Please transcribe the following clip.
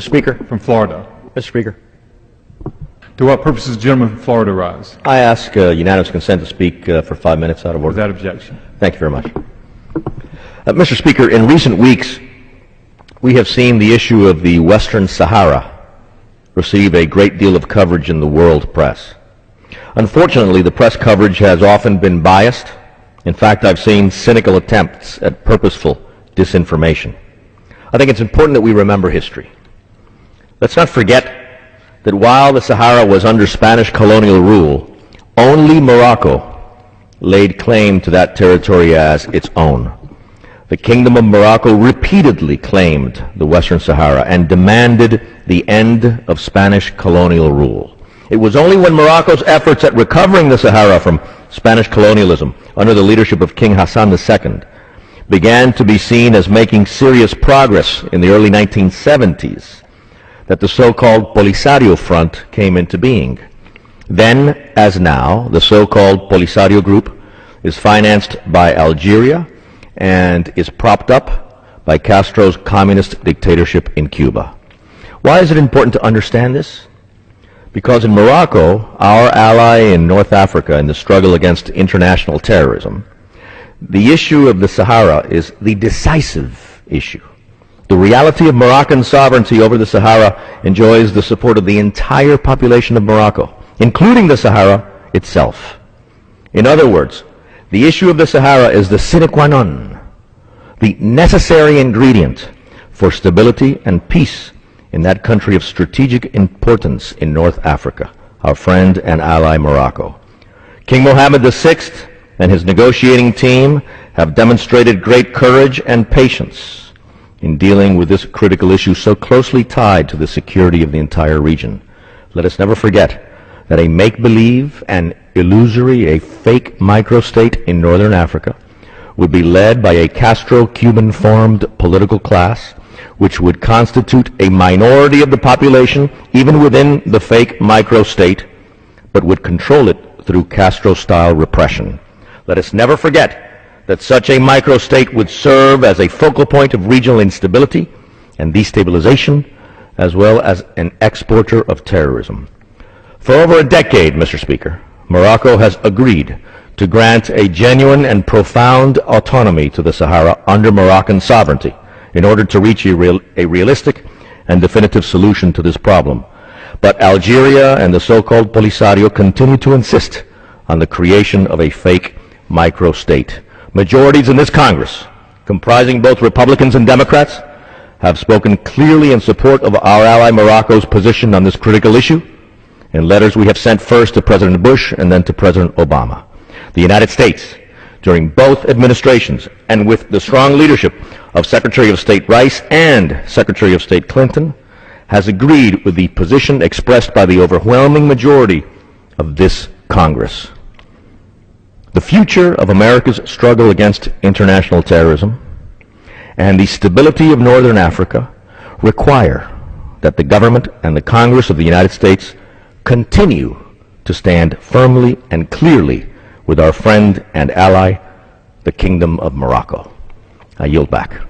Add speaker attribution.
Speaker 1: Mr. Speaker.
Speaker 2: From Florida.
Speaker 1: Mr. Speaker.
Speaker 2: To what purpose does the gentleman from Florida rise?
Speaker 1: I ask unanimous consent to speak for 5 minutes out of order.
Speaker 2: Without objection.
Speaker 1: Thank you very much. Mr. Speaker, in recent weeks, we have seen the issue of the Western Sahara receive a great deal of coverage in the world press. Unfortunately, the press coverage has often been biased. In fact, I've seen cynical attempts at purposeful disinformation. I think it's important that we remember history. Let's not forget that while the Sahara was under Spanish colonial rule, only Morocco laid claim to that territory as its own. The Kingdom of Morocco repeatedly claimed the Western Sahara and demanded the end of Spanish colonial rule. It was only when Morocco's efforts at recovering the Sahara from Spanish colonialism under the leadership of King Hassan II began to be seen as making serious progress in the early 1970s that the so-called Polisario Front came into being. Then, as now, the so-called Polisario Group is financed by Algeria and is propped up by Castro's communist dictatorship in Cuba. Why is it important to understand this? Because in Morocco, our ally in North Africa in the struggle against international terrorism, the issue of the Sahara is the decisive issue. The reality of Moroccan sovereignty over the Sahara enjoys the support of the entire population of Morocco, including the Sahara itself. In other words, the issue of the Sahara is the sine qua non, the necessary ingredient for stability and peace in that country of strategic importance in North Africa, our friend and ally Morocco. King Mohammed VI and his negotiating team have demonstrated great courage and patience in dealing with this critical issue so closely tied to the security of the entire region. Let us never forget that a make-believe and illusory, a fake microstate in northern Africa would be led by a Castro-Cuban-formed political class which would constitute a minority of the population, even within the fake microstate, but would control it through Castro-style repression. Let us never forget that such a microstate would serve as a focal point of regional instability and destabilization, as well as an exporter of terrorism. For over a decade, Mr. Speaker, Morocco has agreed to grant a genuine and profound autonomy to the Sahara under Moroccan sovereignty in order to reach a realistic and definitive solution to this problem. But Algeria and the so-called Polisario continue to insist on the creation of a fake microstate. Majorities in this Congress, comprising both Republicans and Democrats, have spoken clearly in support of our ally Morocco's position on this critical issue in letters we have sent first to President Bush and then to President Obama. The United States, during both administrations and with the strong leadership of Secretary of State Rice and Secretary of State Clinton, has agreed with the position expressed by the overwhelming majority of this Congress. The future of America's struggle against international terrorism and the stability of Northern Africa require that the government and the Congress of the United States continue to stand firmly and clearly with our friend and ally, the Kingdom of Morocco. I yield back.